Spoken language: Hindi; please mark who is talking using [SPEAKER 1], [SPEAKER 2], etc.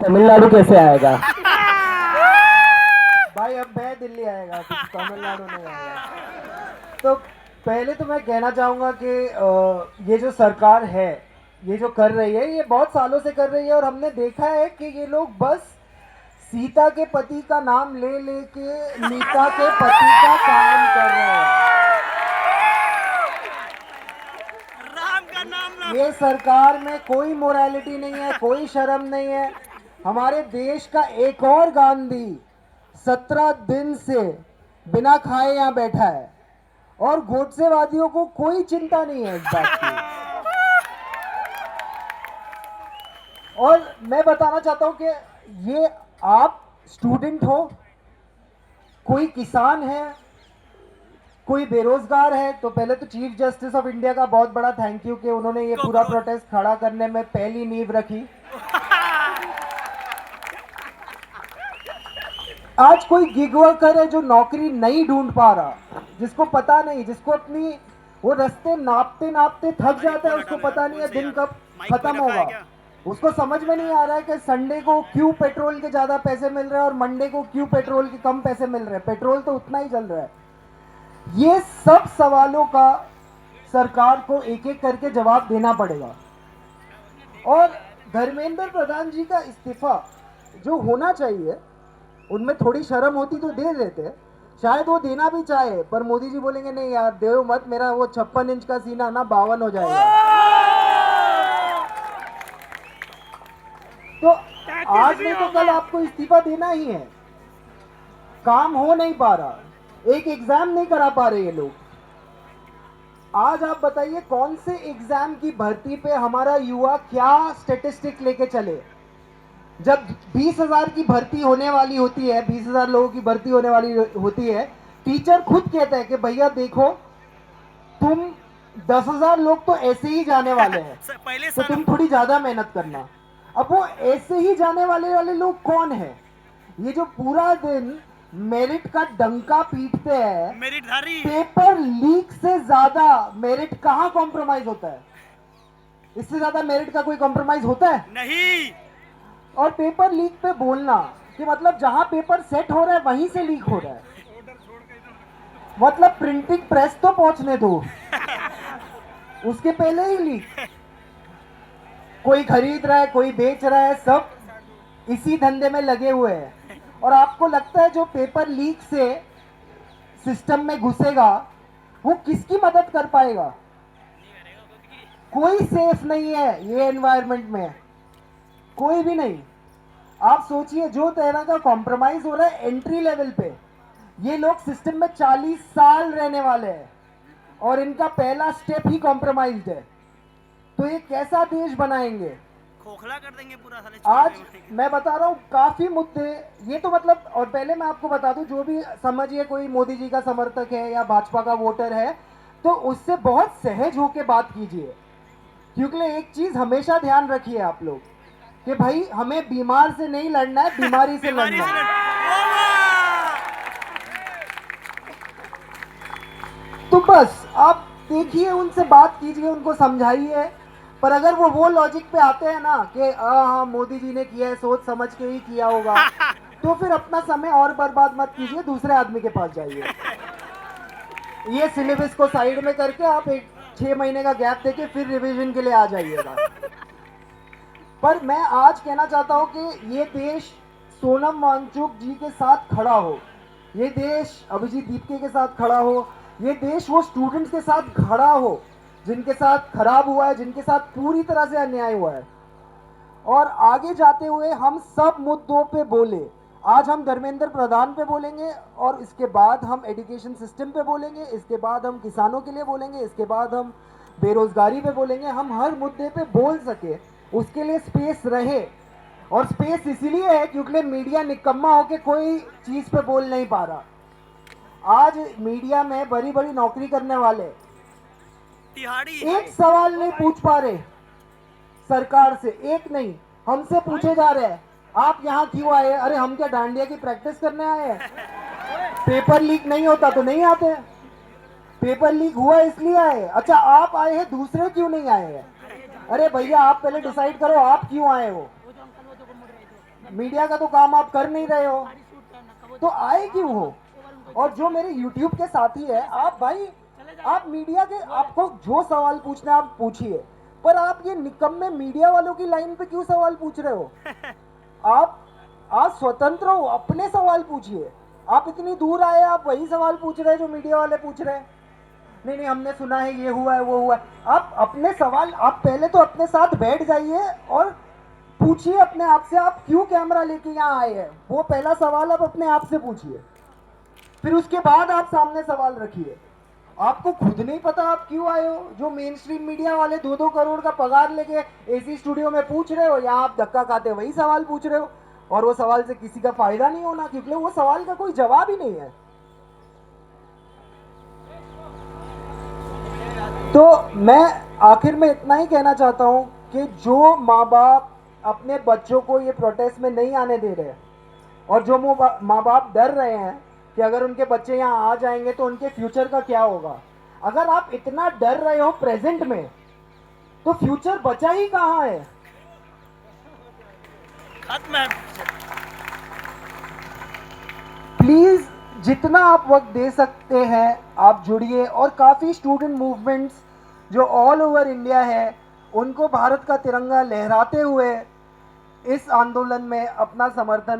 [SPEAKER 1] तमिलनाडु कैसे आएगा?
[SPEAKER 2] भाई अब मैं दिल्ली आएगा, तमिलनाडु नहीं आएगा। तो पहले तो मैं कहना चाहूँगा कि ये जो सरकार है, ये जो कर रही है, ये बहुत सालों से कर रही है और हमने देखा है कि ये लोग बस सीता के पति का नाम ले लेके नीता के पति का काम कर रहे हैं।
[SPEAKER 3] राम का नाम
[SPEAKER 2] ये सरकार में कोई मोरालिटी नहीं है, कोई शर्म नहीं है। हमारे देश का एक और गांधी 17 दिन से बिना खाए यहाँ बैठा है और गोडसेवादियों को कोई चिंता नहीं है इस बात की। और मैं बताना चाहता हूं कि ये आप स्टूडेंट हो, कोई किसान है, कोई बेरोजगार है, तो पहले तो चीफ जस्टिस ऑफ इंडिया का बहुत बड़ा थैंक यू कि उन्होंने ये पूरा प्रोटेस्ट खड़ा करने में पहली नींव रखी। आज कोई गिग वर्कर है जो नौकरी नहीं ढूंढ पा रहा, जिसको पता नहीं, जिसको अपनी वो रास्ते नापते नापते थक जाता है, उसको पता नहीं है दिन कब खत्म होगा। उसको समझ में नहीं आ रहा है कि संडे को क्यों पेट्रोल के ज्यादा पैसे मिल रहे हैं और मंडे को क्यों पेट्रोल के कम पैसे मिल रहे हैं। पेट्रोल तो उतना ही चल रहा है। ये सब सवालों का सरकार को एक एक करके जवाब देना पड़ेगा। और धर्मेंद्र प्रधान जी का इस्तीफा जो होना चाहिए, उनमें थोड़ी शर्म होती तो दे देते, शायद वो देना भी चाहे, पर मोदी जी बोलेंगे नहीं यार देव मत, मेरा वो 56 इंच का सीना ना 52 हो जाएगा। तो आज नहीं तो कल आपको इस्तीफा देना ही है। काम हो नहीं पा रहा, एक एग्जाम नहीं करा पा रहे ये लोग। आज आप बताइए कौन से एग्जाम की भर्ती पे हमारा युवा क्या स्टेटिस्टिक लेके चले। जब 20,000 की भर्ती होने वाली होती है, 20,000 लोगों की भर्ती होने वाली होती है, टीचर खुद कहता है कि भैया देखो तुम 10,000 लोग तो ऐसे ही जाने वाले हैं तो तुम थोड़ी ज्यादा मेहनत करना। अब वो ऐसे ही जाने वाले लोग कौन है? ये जो पूरा दिन मेरिट का डंका पीटते हैं,
[SPEAKER 3] मेरिटधारी
[SPEAKER 2] पेपर लीक से ज्यादा मेरिट कहाँ कॉम्प्रोमाइज होता है? इससे ज्यादा मेरिट का कोई कॉम्प्रोमाइज होता है?
[SPEAKER 3] नहीं।
[SPEAKER 2] और पेपर लीक पे बोलना कि मतलब जहां पेपर सेट हो रहा है वहीं से लीक हो रहा है, मतलब प्रिंटिंग प्रेस तो पहुंचने दो, उसके पहले ही लीक। कोई खरीद रहा है, कोई बेच रहा है, सब इसी धंधे में लगे हुए हैं। और आपको लगता है जो पेपर लीक से सिस्टम में घुसेगा वो किसकी मदद कर पाएगा? कोई सेफ नहीं है ये एनवायरनमेंट में, कोई भी नहीं। आप सोचिए जो तरह का कॉम्प्रोमाइज हो रहा है एंट्री लेवल पे, ये लोग सिस्टम में 40 साल रहने वाले हैं और इनका पहला स्टेप ही कॉम्प्रोमाइज्ड है। तो ये कैसा देश बनाएंगे?
[SPEAKER 3] खोखला कर देंगे पूरा साले।
[SPEAKER 2] आज मैं बता रहा हूँ काफी मुद्दे, ये तो मतलब, और पहले मैं आपको बता दूं, जो भी समझिए कोई मोदी जी का समर्थक है या भाजपा का वोटर है तो उससे बहुत सहज होके बात कीजिए, क्योंकि एक चीज हमेशा ध्यान रखिए आप लोग कि भाई हमें बीमार से नहीं लड़ना है, बीमारी से लड़ना है। तो बस आप देखिए, उनसे बात कीजिए, उनको समझाइए। पर अगर वो लॉजिक पे आते हैं ना कि हाँ मोदी जी ने किया है, सोच समझ के ही किया होगा, तो फिर अपना समय और बर्बाद मत कीजिए, दूसरे आदमी के पास जाइए। ये सिलेबस को साइड में करके आप एक 6 महीने का गैप देके फिर रिवीजन के लिए आ जाइएगा। पर मैं आज कहना चाहता हूं कि ये देश सोनम वांगचुक जी के साथ खड़ा हो, ये देश अभिजीत दीपके के साथ खड़ा हो, ये देश वो स्टूडेंट्स के साथ खड़ा हो जिनके साथ खराब हुआ है, जिनके साथ पूरी तरह से अन्याय हुआ है। और आगे जाते हुए हम सब मुद्दों पे बोले। आज हम धर्मेंद्र प्रधान पे बोलेंगे और इसके बाद हम एजुकेशन सिस्टम पे बोलेंगे, इसके बाद हम किसानों के लिए बोलेंगे, इसके बाद हम बेरोजगारी पे बोलेंगे। हम हर मुद्दे पे बोल सके उसके लिए स्पेस रहे, और स्पेस इसीलिए है क्योंकि मीडिया निकम्मा होके कोई चीज पे बोल नहीं पा रहा। आज मीडिया में बड़ी बड़ी नौकरी करने वाले एक सवाल नहीं पूछ पा रहे सरकार से, एक नहीं, हमसे पूछे जा रहे हैं आप यहाँ क्यों आए? अरे हम क्या डांडिया की प्रैक्टिस करने आए हैं? पेपर लीक नहीं होता तो नहीं आते, पेपर लीक हुआ इसलिए आए। अच्छा आप आए हैं, दूसरे क्यों नहीं आए हैं? अरे भैया आप पहले डिसाइड करो आप क्यों आए हो। मीडिया का तो काम आप कर नहीं रहे हो, तो आए क्यों हो? और जो मेरे YouTube के साथी है, आप भाई, आप मीडिया के, आपको जो सवाल पूछना है आप पूछिए, पर आप ये निकम्मे मीडिया वालों की लाइन पे क्यों सवाल पूछ रहे हो? आप स्वतंत्र हो, अपने सवाल पूछिए। आप इतनी दूर आए, आप वही सवाल पूछ रहे हैं जो मीडिया वाले पूछ रहे हैं। नहीं नहीं, हमने सुना है, ये हुआ है, वो हुआ है। आप अपने सवाल, आप पहले तो अपने साथ बैठ जाइए और पूछिए अपने आप से, आप क्यों कैमरा लेके यहाँ आए हैं? वो पहला सवाल आप अपने आप से पूछिए, फिर उसके बाद आप सामने सवाल रखिए। आपको खुद नहीं पता आप क्यों आए हो? जो मेन स्ट्रीम मीडिया वाले 2-2 करोड़ का पगार लेके एसी स्टूडियो में पूछ रहे हो, यहाँ आप धक्का खाते वही सवाल पूछ रहे हो, और वो सवाल से किसी का फायदा नहीं होना, क्योंकि वो सवाल का कोई जवाब ही नहीं है। तो मैं आखिर में इतना ही कहना चाहता हूँ कि जो माँ बाप अपने बच्चों को ये प्रोटेस्ट में नहीं आने दे रहे, और जो माँ बाप डर रहे हैं कि अगर उनके बच्चे यहाँ आ जाएंगे तो उनके फ्यूचर का क्या होगा, अगर आप इतना डर रहे हो प्रेजेंट में, तो फ्यूचर बचा ही कहाँ है?
[SPEAKER 3] खत्म है।
[SPEAKER 2] प्लीज जितना आप वक्त दे सकते हैं आप जुड़िए, और काफ़ी स्टूडेंट मूवमेंट्स जो ऑल ओवर इंडिया है, उनको भारत का तिरंगा लहराते हुए इस आंदोलन में अपना समर्थन